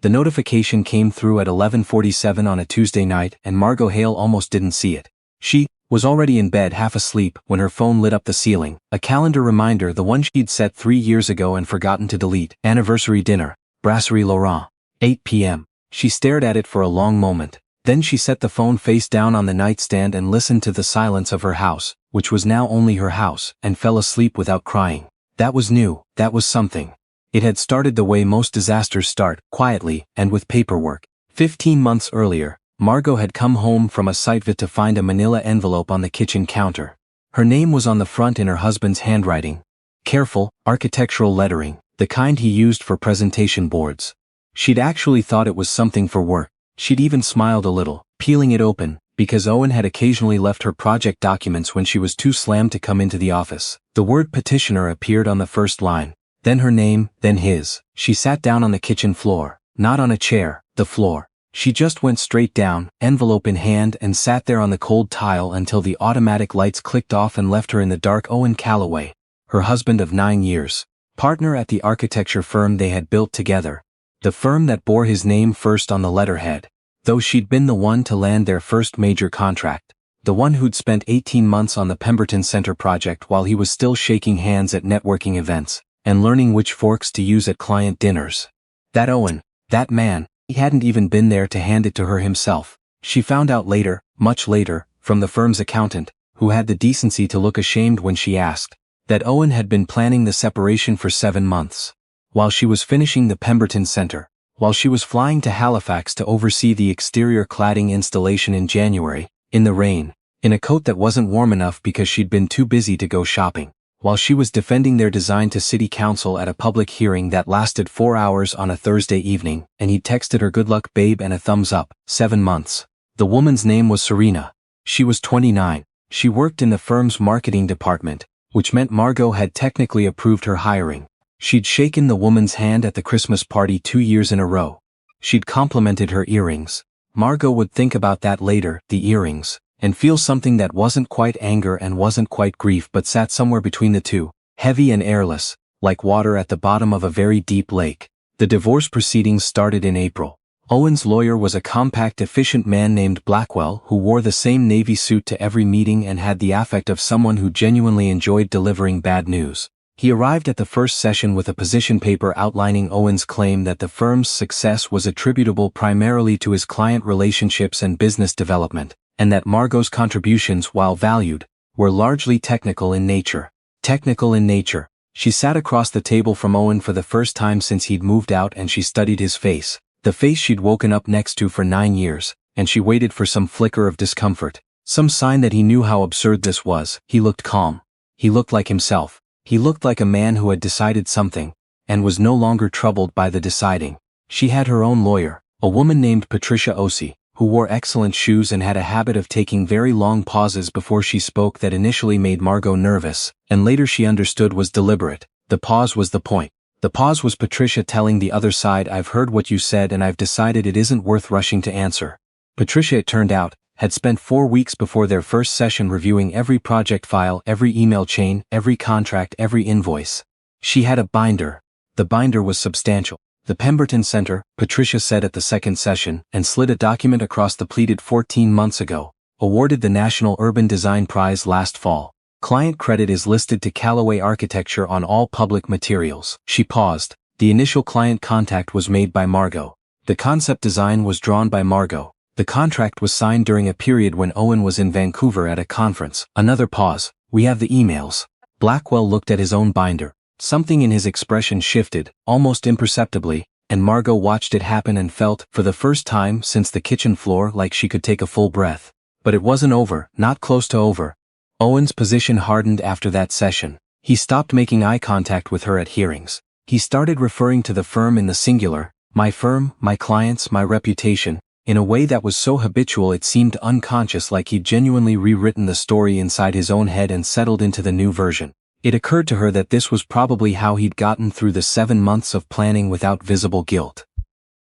The notification came through at 11:47 on a Tuesday night and Margot Hale almost didn't see it. She was already in bed half asleep when her phone lit up the ceiling, a calendar reminder, the one she'd set 3 years ago and forgotten to delete. Anniversary dinner, Brasserie Laurent, 8 p.m. She stared at it for a long moment. Then she set the phone face down on the nightstand and listened to the silence of her house, which was now only her house, and fell asleep without crying. That was new, that was something. It had started the way most disasters start, quietly, and with paperwork. 15 months earlier, Margot had come home from a site visit to find a manila envelope on the kitchen counter. Her name was on the front in her husband's handwriting. Careful, architectural lettering, the kind he used for presentation boards. She'd actually thought it was something for work. She'd even smiled a little, peeling it open, because Owen had occasionally left her project documents when she was too slammed to come into the office. The word petitioner appeared on the first line. Then her name, then his. She sat down on the kitchen floor, not on a chair, the floor. She just went straight down, envelope in hand, and sat there on the cold tile until the automatic lights clicked off and left her in the dark. Owen Calloway, her husband of 9 years, partner at the architecture firm they had built together. The firm that bore his name first on the letterhead, though she'd been the one to land their first major contract. The one who'd spent 18 months on the Pemberton Center project while he was still shaking hands at networking events, and learning which forks to use at client dinners. That Owen, that man, he hadn't even been there to hand it to her himself. She found out later, much later, from the firm's accountant, who had the decency to look ashamed when she asked, that Owen had been planning the separation for 7 months. While she was finishing the Pemberton Center, while she was flying to Halifax to oversee the exterior cladding installation in January, in the rain, in a coat that wasn't warm enough because she'd been too busy to go shopping, while she was defending their design to city council at a public hearing that lasted 4 hours on a Thursday evening, and he texted her good luck babe and a thumbs up. 7 months. The woman's name was Serena. She was 29. She worked in the firm's marketing department, which meant Margot had technically approved her hiring. She'd shaken the woman's hand at the Christmas party 2 years in a row. She'd complimented her earrings. Margot would think about that later, the earrings, and feel something that wasn't quite anger and wasn't quite grief but sat somewhere between the two, heavy and airless, like water at the bottom of a very deep lake. The divorce proceedings started in April. Owen's lawyer was a compact, efficient man named Blackwell who wore the same navy suit to every meeting and had the affect of someone who genuinely enjoyed delivering bad news. He arrived at the first session with a position paper outlining Owen's claim that the firm's success was attributable primarily to his client relationships and business development, and that Margot's contributions, while valued, were largely technical in nature. Technical in nature. She sat across the table from Owen for the first time since he'd moved out and she studied his face, the face she'd woken up next to for 9 years, and she waited for some flicker of discomfort, some sign that he knew how absurd this was. He looked calm. He looked like himself. He looked like a man who had decided something, and was no longer troubled by the deciding. She had her own lawyer, a woman named Patricia Ossie, who wore excellent shoes and had a habit of taking very long pauses before she spoke that initially made Margot nervous, and later she understood was deliberate. The pause was the point. The pause was Patricia telling the other side, "I've heard what you said and I've decided it isn't worth rushing to answer." Patricia, it turned out, had spent 4 weeks before their first session reviewing every project file, every email chain, every contract, every invoice. She had a binder. The binder was substantial. The Pemberton Center, Patricia said at the second session, and slid a document across the pleated 14 months ago, awarded the National Urban Design Prize last fall. Client credit is listed to Calloway Architecture on all public materials. She paused. The initial client contact was made by Margot. The concept design was drawn by Margot. The contract was signed during a period when Owen was in Vancouver at a conference. Another pause. "We have the emails." Blackwell looked at his own binder. Something in his expression shifted, almost imperceptibly, and Margot watched it happen and felt, for the first time since the kitchen floor, like she could take a full breath. But it wasn't over, not close to over. Owen's position hardened after that session. He stopped making eye contact with her at hearings. He started referring to the firm in the singular, my firm, my clients, my reputation, in a way that was so habitual it seemed unconscious, like he'd genuinely rewritten the story inside his own head and settled into the new version. It occurred to her that this was probably how he'd gotten through the 7 months of planning without visible guilt.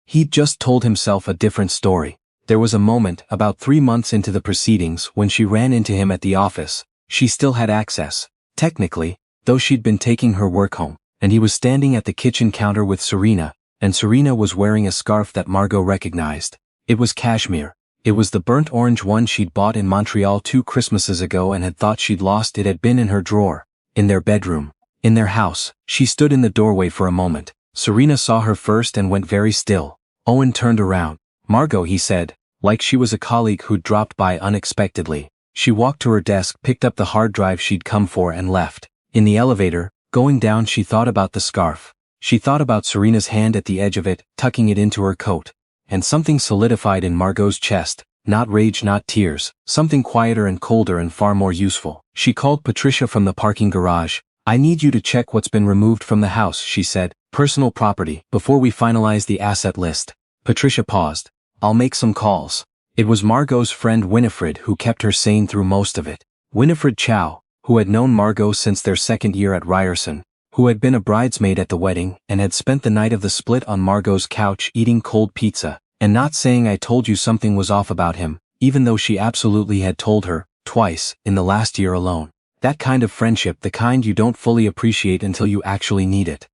He'd just told himself a different story. There was a moment, about 3 months into the proceedings, when she ran into him at the office. She still had access, technically, though she'd been taking her work home, and he was standing at the kitchen counter with Serena, and Serena was wearing a scarf that Margot recognized. It was cashmere. It was the burnt orange one she'd bought in Montreal 2 Christmases ago and had thought she'd lost. It had been in her drawer. In their bedroom. In their house. She stood in the doorway for a moment. Serena saw her first and went very still. Owen turned around. "Margot," he said, like she was a colleague who'd dropped by unexpectedly. She walked to her desk, picked up the hard drive she'd come for and left. In the elevator, going down, she thought about the scarf. She thought about Serena's hand at the edge of it, tucking it into her coat. And something solidified in Margot's chest. Not rage, not tears, something quieter and colder and far more useful. She called Patricia from the parking garage. "I need you to check what's been removed from the house," she said. "Personal property, before we finalize the asset list." Patricia paused. "I'll make some calls." It was Margot's friend Winifred who kept her sane through most of it. Winifred Chow, who had known Margot since their second year at Ryerson, who had been a bridesmaid at the wedding and had spent the night of the split on Margot's couch eating cold pizza, and not saying "I told you something was off about him," even though she absolutely had told her, twice, in the last year alone. That kind of friendship, the kind you don't fully appreciate until you actually need it.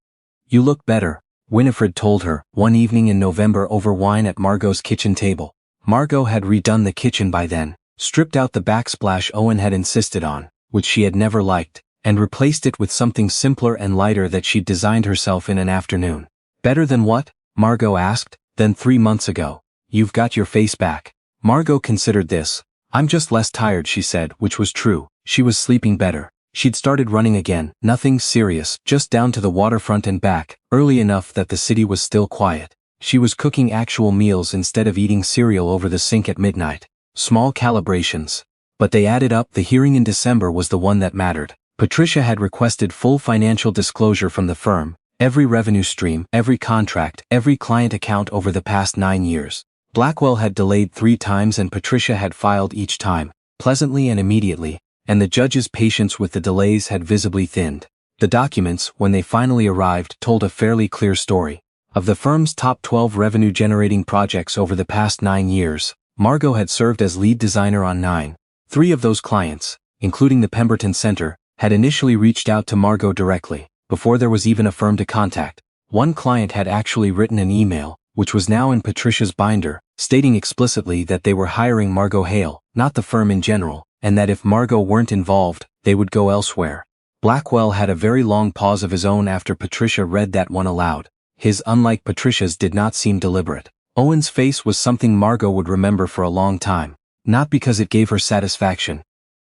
"You look better," Winifred told her, one evening in November over wine at Margot's kitchen table. Margot had redone the kitchen by then, stripped out the backsplash Owen had insisted on, which she had never liked, and replaced it with something simpler and lighter that she'd designed herself in an afternoon. "Better than what?" Margot asked. "Than 3 months ago. You've got your face back." Margot considered this. "I'm just less tired," she said, which was true. She was sleeping better. She'd started running again, nothing serious, just down to the waterfront and back, early enough that the city was still quiet. She was cooking actual meals instead of eating cereal over the sink at midnight. Small calibrations. But they added up. The hearing in December was the one that mattered. Patricia had requested full financial disclosure from the firm, every revenue stream, every contract, every client account over the past 9 years. Blackwell had delayed 3 times and Patricia had filed each time, pleasantly and immediately, and the judge's patience with the delays had visibly thinned. The documents, when they finally arrived, told a fairly clear story. Of the firm's top 12 revenue-generating projects over the past 9 years, Margot had served as lead designer on 9. 3 of those clients, including the Pemberton Center, had initially reached out to Margot directly, before there was even a firm to contact. One client had actually written an email, which was now in Patricia's binder, stating explicitly that they were hiring Margot Hale, not the firm in general, and that if Margot weren't involved, they would go elsewhere. Blackwell had a very long pause of his own after Patricia read that one aloud. His, unlike Patricia's, did not seem deliberate. Owen's face was something Margot would remember for a long time, not because it gave her satisfaction.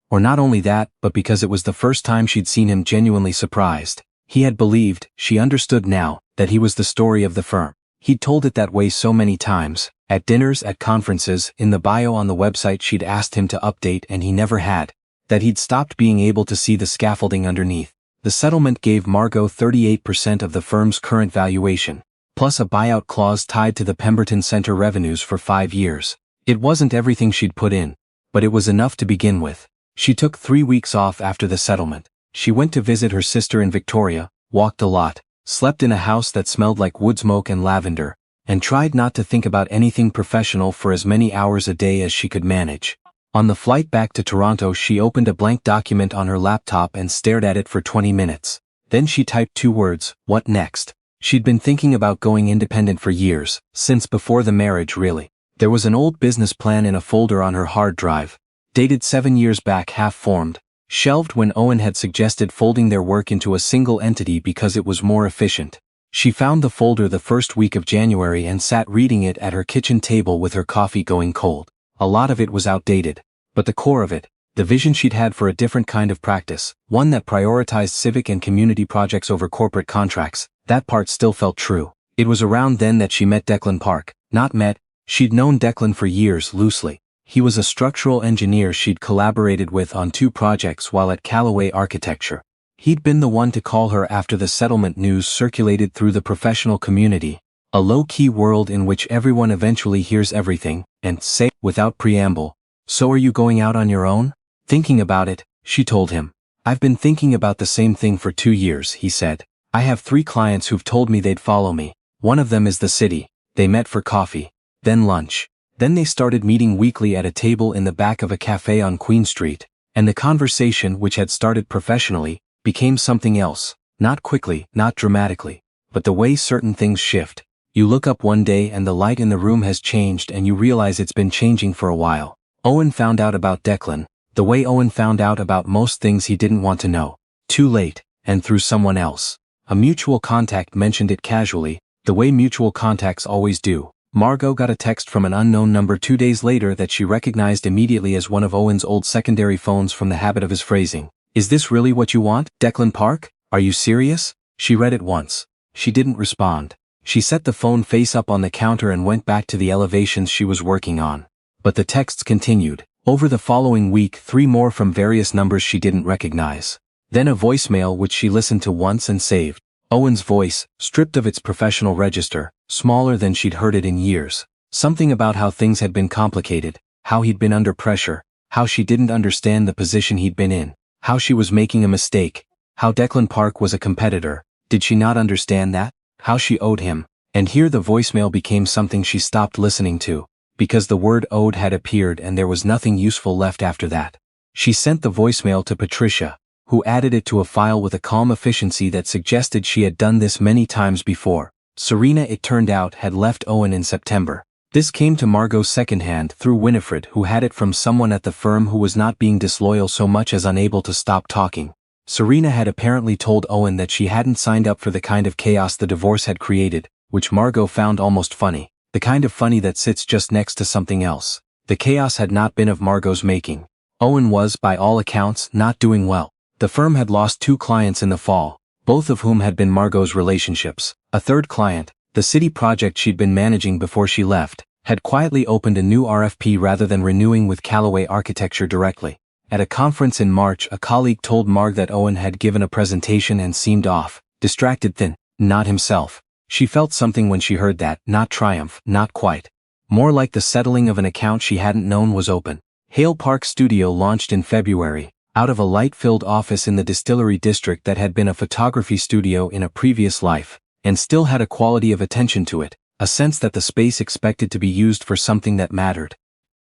Or not only that, but because it was the first time she'd seen him genuinely surprised. He had believed, she understood now, that he was the story of the firm. He'd told it that way so many times, at dinners, at conferences, in the bio on the website she'd asked him to update and he never had, that he'd stopped being able to see the scaffolding underneath. The settlement gave Margot 38% of the firm's current valuation, plus a buyout clause tied to the Pemberton Center revenues for 5 years. It wasn't everything she'd put in, but it was enough to begin with. She took 3 weeks off after the settlement. She went to visit her sister in Victoria, walked a lot, slept in a house that smelled like wood smoke and lavender, and tried not to think about anything professional for as many hours a day as she could manage. On the flight back to Toronto, she opened a blank document on her laptop and stared at it for 20 minutes. Then she typed 2 words, "What next?" She'd been thinking about going independent for years, since before the marriage really. There was an old business plan in a folder on her hard drive, dated 7 years back, half-formed, shelved when Owen had suggested folding their work into a single entity because it was more efficient. She found the folder the first week of January and sat reading it at her kitchen table with her coffee going cold. A lot of it was outdated, but the core of it, the vision she'd had for a different kind of practice, one that prioritized civic and community projects over corporate contracts, that part still felt true. It was around then that she met Declan Park. Not met, she'd known Declan for years loosely. He was a structural engineer she'd collaborated with on 2 projects while at Callaway Architecture. He'd been the one to call her after the settlement news circulated through the professional community, a low-key world in which everyone eventually hears everything, and say, without preamble, "So are you going out on your own?" "Thinking about it," she told him. "I've been thinking about the same thing for 2 years," he said. "I have 3 clients who've told me they'd follow me. One of them is the city." They met for coffee, then lunch. Then they started meeting weekly at a table in the back of a cafe on Queen Street, and the conversation, which had started professionally, became something else. Not quickly, not dramatically, but the way certain things shift. You look up one day and the light in the room has changed and you realize it's been changing for a while. Owen found out about Declan, the way Owen found out about most things he didn't want to know. Too late, and through someone else. A mutual contact mentioned it casually, the way mutual contacts always do. Margot got a text from an unknown number 2 days later that she recognized immediately as one of Owen's old secondary phones from the habit of his phrasing. "Is this really what you want, Declan Park? Are you serious?" She read it once. She didn't respond. She set the phone face up on the counter and went back to the elevations she was working on. But the texts continued. Over the following week, 3 more from various numbers she didn't recognize. Then a voicemail which she listened to once and saved. Owen's voice, stripped of its professional register, smaller than she'd heard it in years. Something about how things had been complicated, how he'd been under pressure, how she didn't understand the position he'd been in, how she was making a mistake, how Declan Park was a competitor. Did she not understand that? How she owed him. And here the voicemail became something she stopped listening to, because the word owed had appeared and there was nothing useful left after that. She sent the voicemail to Patricia, who added it to a file with a calm efficiency that suggested she had done this many times before. Serena, it turned out, had left Owen in September. This came to Margot secondhand through Winifred, who had it from someone at the firm who was not being disloyal so much as unable to stop talking. Serena had apparently told Owen that she hadn't signed up for the kind of chaos the divorce had created, which Margot found almost funny. The kind of funny that sits just next to something else. The chaos had not been of Margot's making. Owen was, by all accounts, not doing well. The firm had lost 2 clients in the fall, both of whom had been Margot's relationships. A third client, the city project she'd been managing before she left, had quietly opened a new RFP rather than renewing with Callaway Architecture directly. At a conference in March, a colleague told Marg that Owen had given a presentation and seemed off, distracted, thin, not himself. She felt something when she heard that, not triumph, not quite. More like the settling of an account she hadn't known was open. Hale Park Studio launched in February, out of a light-filled office in the Distillery District that had been a photography studio in a previous life, and still had a quality of attention to it, a sense that the space expected to be used for something that mattered.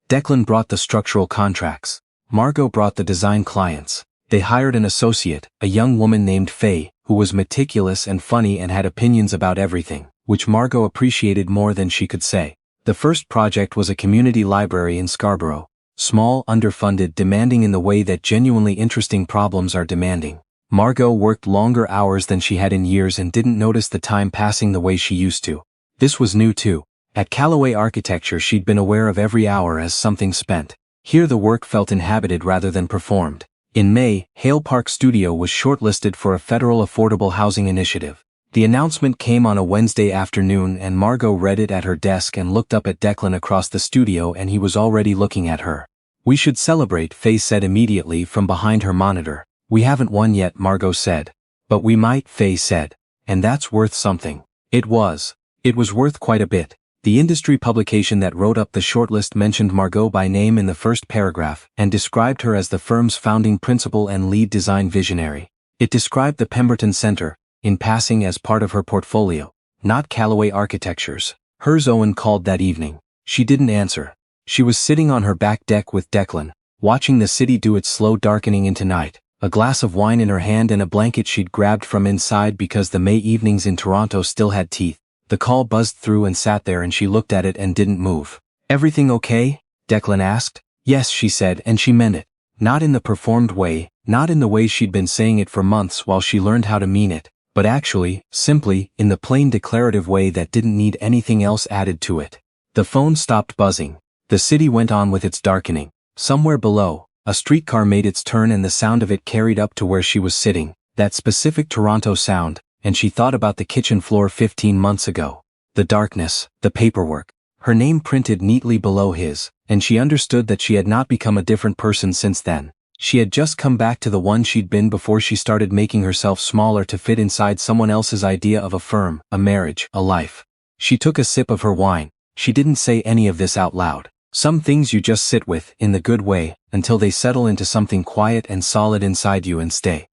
Declan brought the structural contracts. Margot brought the design clients. They hired an associate, a young woman named Faye, who was meticulous and funny and had opinions about everything, which Margot appreciated more than she could say. The first project was a community library in Scarborough. Small, underfunded, demanding in the way that genuinely interesting problems are demanding. Margot worked longer hours than she had in years and didn't notice the time passing the way she used to. This was new too. At Callaway Architecture she'd been aware of every hour as something spent. Here the work felt inhabited rather than performed. In May, Hale Park Studio was shortlisted for a federal affordable housing initiative. The announcement came on a Wednesday afternoon and Margot read it at her desk and looked up at Declan across the studio, and he was already looking at her. "We should celebrate," Faye said immediately from behind her monitor. "We haven't won yet," Margot said. "But we might," Faye said. "And that's worth something." It was. It was worth quite a bit. The industry publication that wrote up the shortlist mentioned Margot by name in the first paragraph and described her as the firm's founding principal and lead design visionary. It described the Pemberton Center, in passing, as part of her portfolio, not Callaway Architecture's. Hers. Owen called that evening. She didn't answer. She was sitting on her back deck with Declan, watching the city do its slow darkening into night, a glass of wine in her hand and a blanket she'd grabbed from inside because the May evenings in Toronto still had teeth. The call buzzed through and sat there, and she looked at it and didn't move. "Everything okay?" Declan asked. "Yes," she said, and she meant it. Not in the performed way, not in the way she'd been saying it for months while she learned how to mean it, but actually, simply, in the plain declarative way that didn't need anything else added to it. The phone stopped buzzing. The city went on with its darkening. Somewhere below, a streetcar made its turn and the sound of it carried up to where she was sitting, that specific Toronto sound, and she thought about the kitchen floor 15 months ago. The darkness, the paperwork. Her name printed neatly below his, and she understood that she had not become a different person since then. She had just come back to the one she'd been before she started making herself smaller to fit inside someone else's idea of a firm, a marriage, a life. She took a sip of her wine. She didn't say any of this out loud. Some things you just sit with, in the good way, until they settle into something quiet and solid inside you and stay.